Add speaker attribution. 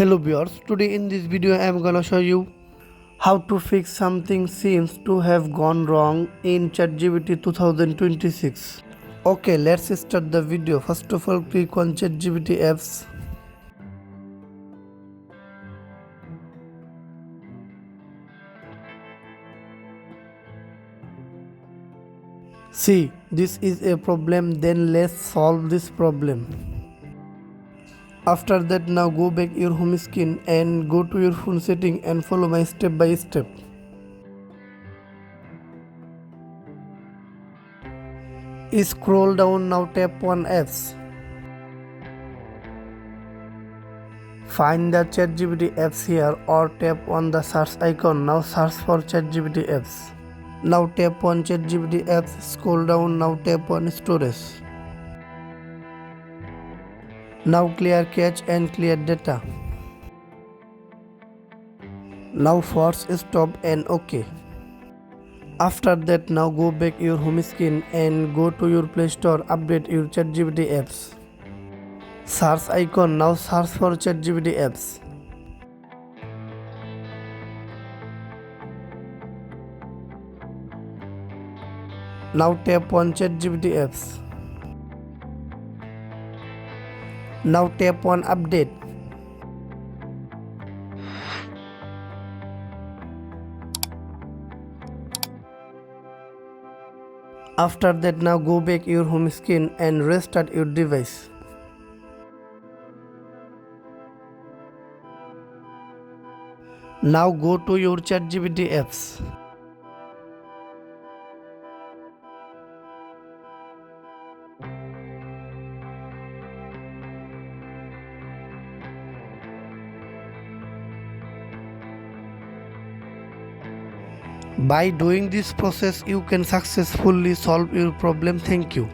Speaker 1: Hello viewers, today in this video I am gonna show you how to fix something seems to have gone wrong in ChatGPT 2026. Okay, let's start the video. First of all, click on ChatGPT apps. See, this is a problem, then let's solve this problem. After that, now go back your home screen and go to your phone setting and follow my step by step. Scroll down, now tap on apps. Find the ChatGPT apps here or tap on the search icon. Now search for ChatGPT apps. Now tap on ChatGPT apps, scroll down, now tap on storage. Now clear cache and clear data. Now force stop and OK. After that, now go back your home screen and go to your Play Store, update your ChatGPT apps. Search icon, now search for ChatGPT apps. Now tap on ChatGPT apps. Now tap on update. After that, now go back your home screen and restart your device. Now go to your ChatGPT apps. By doing this process, you can successfully solve your problem. Thank you.